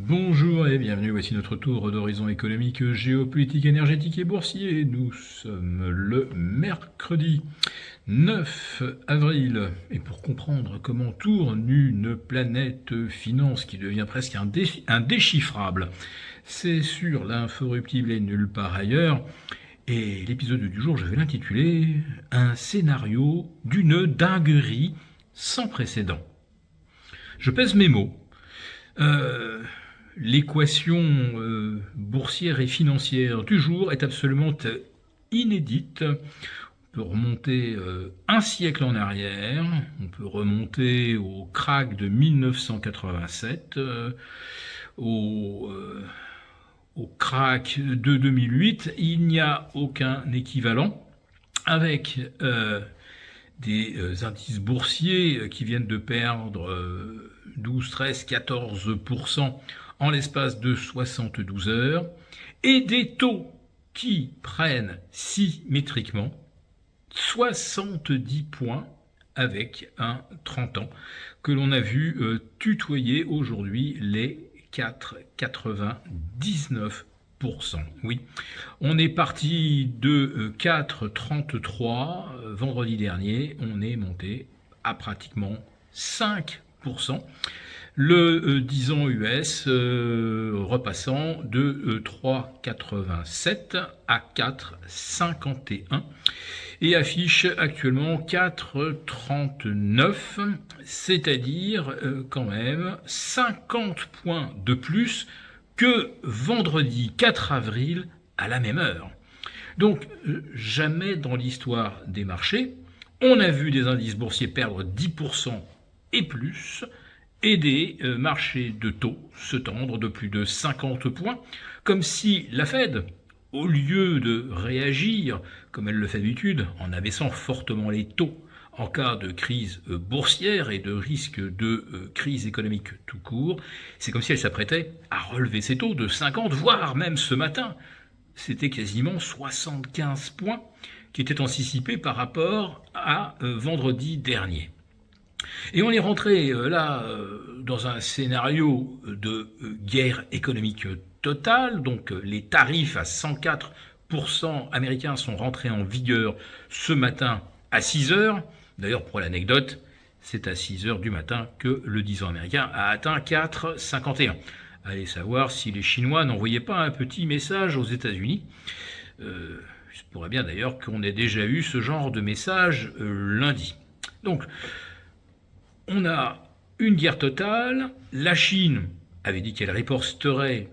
Bonjour et bienvenue, voici notre tour d'horizon économique, géopolitique, énergétique et boursier. Nous sommes le mercredi 9 avril. Et pour comprendre comment tourne une planète finance qui devient presque indéchiffrable, c'est sur l'inforruptible et nulle part ailleurs. Et l'épisode du jour, je vais l'intituler « Un scénario d'une dinguerie sans précédent ». Je pèse mes mots. L'équation boursière et financière du jour est absolument inédite. On peut remonter un siècle en arrière, on peut remonter au krach de 1987, au krach de 2008. Il n'y a aucun équivalent avec des indices boursiers qui viennent de perdre 12, 13, 14% en l'espace de 72 heures, et des taux qui prennent symétriquement 70 points avec un 30 ans que l'on a vu tutoyer aujourd'hui les 4,99%. Oui, on est parti de 4,33 vendredi dernier, on est monté à pratiquement 5%. Le 10 ans US repassant de 3,87 à 4,51 et affiche actuellement 4,39, c'est-à-dire quand même 50 points de plus que vendredi 4 avril à la même heure. Donc jamais dans l'histoire des marchés, on a vu des indices boursiers perdre 10% et plus, et des marchés de taux se tendre de plus de 50 points, comme si la Fed, au lieu de réagir, comme elle le fait d'habitude, en abaissant fortement les taux en cas de crise boursière et de risque de crise économique tout court, c'est comme si elle s'apprêtait à relever ses taux de 50, voire même ce matin, c'était quasiment 75 points qui étaient anticipés par rapport à vendredi dernier. Et on est rentré là dans un scénario de guerre économique totale, donc les tarifs à 104% américains sont rentrés en vigueur ce matin à 6 heures. D'ailleurs, pour l'anecdote, c'est à 6 heures du matin que le 10 ans américain a atteint 4,51. Allez savoir si les Chinois n'envoyaient pas un petit message aux États-Unis. Il pourrait bien d'ailleurs qu'on ait déjà eu ce genre de message lundi. Donc, on a une guerre totale. La Chine avait dit qu'elle riposterait.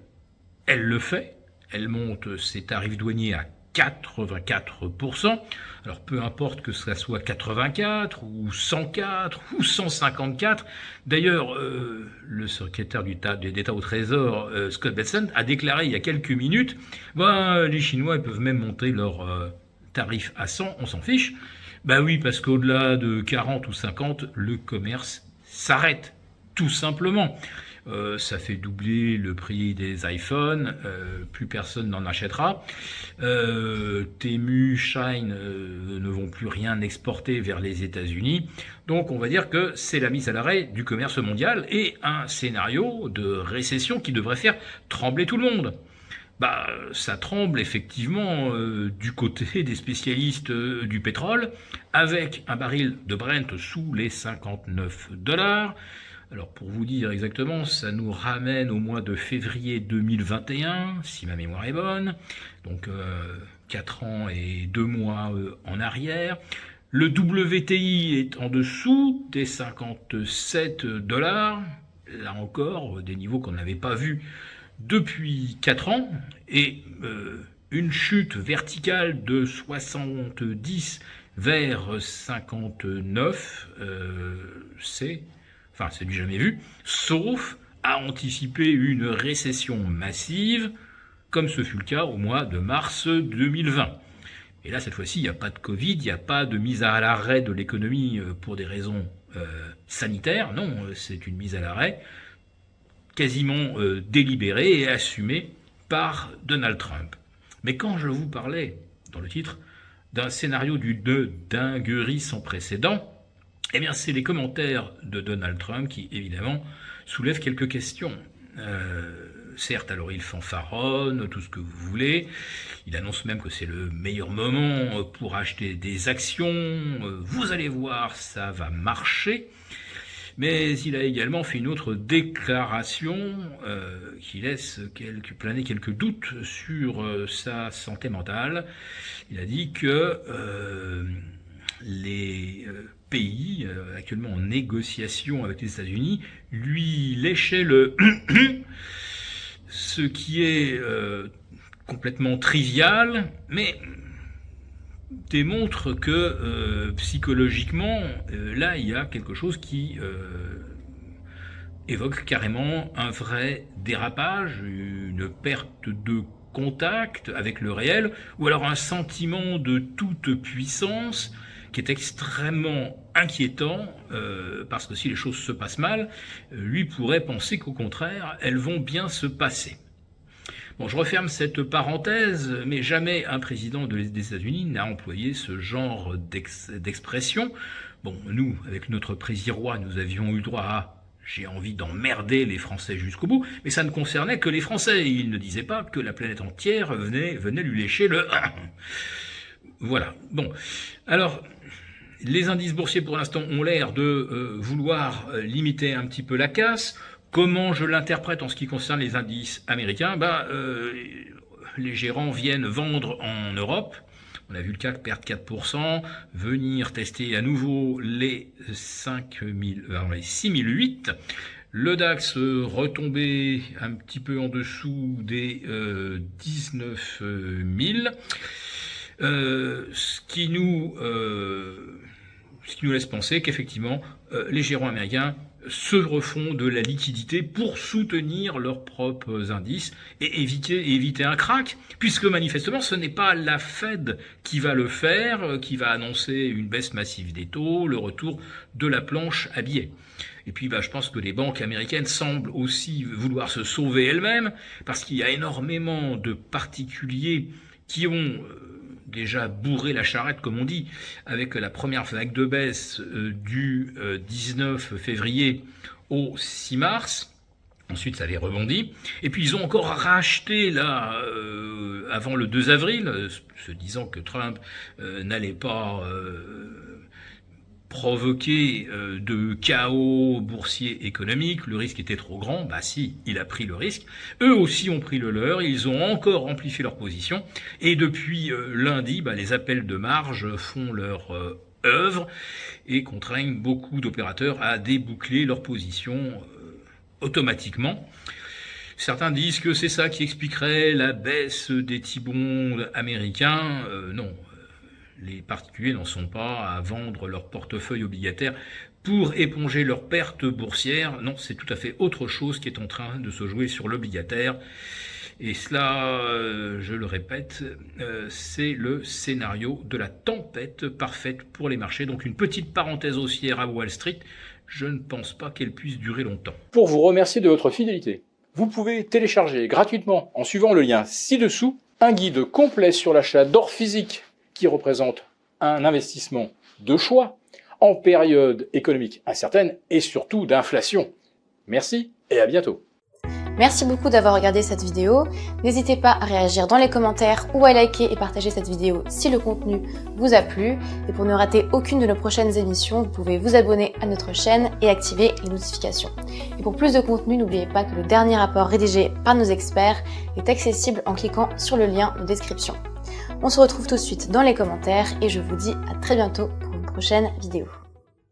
Elle le fait. Elle monte ses tarifs douaniers à 84%. Alors peu importe que ce soit 84 ou 104 ou 154. D'ailleurs, le secrétaire d'État au Trésor, Scott Bessent, a déclaré il y a quelques minutes, les Chinois peuvent même monter leurs tarifs à 100, on s'en fiche. Ben oui, parce qu'au-delà de 40 ou 50, le commerce s'arrête, tout simplement. Ça fait doubler le prix des iPhones, plus personne n'en achètera. Temu, Shine ne vont plus rien exporter vers les États-Unis. Donc on va dire que c'est la mise à l'arrêt du commerce mondial et un scénario de récession qui devrait faire trembler tout le monde. Ça tremble effectivement du côté des spécialistes du pétrole, avec un baril de Brent sous les $59. Alors pour vous dire exactement, ça nous ramène au mois de février 2021, si ma mémoire est bonne, donc 4 ans et 2 mois en arrière. Le WTI est en dessous des $57, là encore, des niveaux qu'on n'avait pas vus depuis 4 ans, et une chute verticale de 70 vers 59, c'est du jamais vu, sauf à anticiper une récession massive, comme ce fut le cas au mois de mars 2020. Et là, cette fois-ci, il n'y a pas de Covid, il n'y a pas de mise à l'arrêt de l'économie pour des raisons sanitaires, non, c'est une mise à l'arrêt quasiment délibérée et assumée par Donald Trump. Mais quand je vous parlais, dans le titre, d'un scénario de dinguerie sans précédent, eh bien c'est les commentaires de Donald Trump qui, évidemment, soulèvent quelques questions. Certes, alors il fanfaronne, tout ce que vous voulez. Il annonce même que c'est le meilleur moment pour acheter des actions. Vous allez voir, ça va marcher. Mais il a également fait une autre déclaration qui laisse planer quelques doutes sur sa santé mentale. Il a dit que les pays actuellement en négociation avec les États-Unis lui léchaient le ce qui est complètement trivial, mais démontre que psychologiquement, là, il y a quelque chose qui évoque carrément un vrai dérapage, une perte de contact avec le réel, ou alors un sentiment de toute puissance qui est extrêmement inquiétant, parce que si les choses se passent mal, lui pourrait penser qu'au contraire, elles vont bien se passer. Bon, je referme cette parenthèse, mais jamais un président des États-Unis n'a employé ce genre d'expression. Bon, nous, avec notre président roi, nous avions eu droit à « j'ai envie d'emmerder les Français jusqu'au bout », mais ça ne concernait que les Français. Il ne disait pas que la planète entière venait lui lécher le « Voilà. Bon, alors, les indices boursiers pour l'instant ont l'air de vouloir limiter un petit peu la casse. Comment je l'interprète en ce qui concerne les indices américains? Les gérants viennent vendre en Europe. On a vu le CAC perdre 4%, venir tester à nouveau les 6008. Le DAX retomber un petit peu en dessous des 19 000. Ce qui nous laisse penser qu'effectivement, les gérants américains se refont de la liquidité pour soutenir leurs propres indices et éviter un crack, puisque manifestement ce n'est pas la Fed qui va le faire, qui va annoncer une baisse massive des taux, le retour de la planche à billets. Et puis je pense que les banques américaines semblent aussi vouloir se sauver elles-mêmes, parce qu'il y a énormément de particuliers qui ont déjà bourré la charrette, comme on dit, avec la première vague de baisse du 19 février au 6 mars. Ensuite, ça avait rebondi. Et puis, ils ont encore racheté, là, avant le 2 avril, se disant que Trump n'allait pas provoquer de chaos boursier économique, le risque était trop grand. Si, il a pris le risque. Eux aussi ont pris le leur, ils ont encore amplifié leur position, et depuis lundi, les appels de marge font leur œuvre et contraignent beaucoup d'opérateurs à déboucler leur position automatiquement. Certains disent que c'est ça qui expliquerait la baisse des T-bonds américains. Non. Les particuliers n'en sont pas à vendre leur portefeuille obligataire pour éponger leurs pertes boursières. Non, c'est tout à fait autre chose qui est en train de se jouer sur l'obligataire. Et cela, je le répète, c'est le scénario de la tempête parfaite pour les marchés. Donc une petite parenthèse haussière à Wall Street, je ne pense pas qu'elle puisse durer longtemps. Pour vous remercier de votre fidélité, vous pouvez télécharger gratuitement, en suivant le lien ci-dessous, un guide complet sur l'achat d'or physique qui représente un investissement de choix en période économique incertaine et surtout d'inflation. Merci et à bientôt. Merci beaucoup d'avoir regardé cette vidéo. N'hésitez pas à réagir dans les commentaires ou à liker et partager cette vidéo si le contenu vous a plu. Et pour ne rater aucune de nos prochaines émissions, vous pouvez vous abonner à notre chaîne et activer les notifications. Et pour plus de contenu, n'oubliez pas que le dernier rapport rédigé par nos experts est accessible en cliquant sur le lien de description. On se retrouve tout de suite dans les commentaires et je vous dis à très bientôt pour une prochaine vidéo.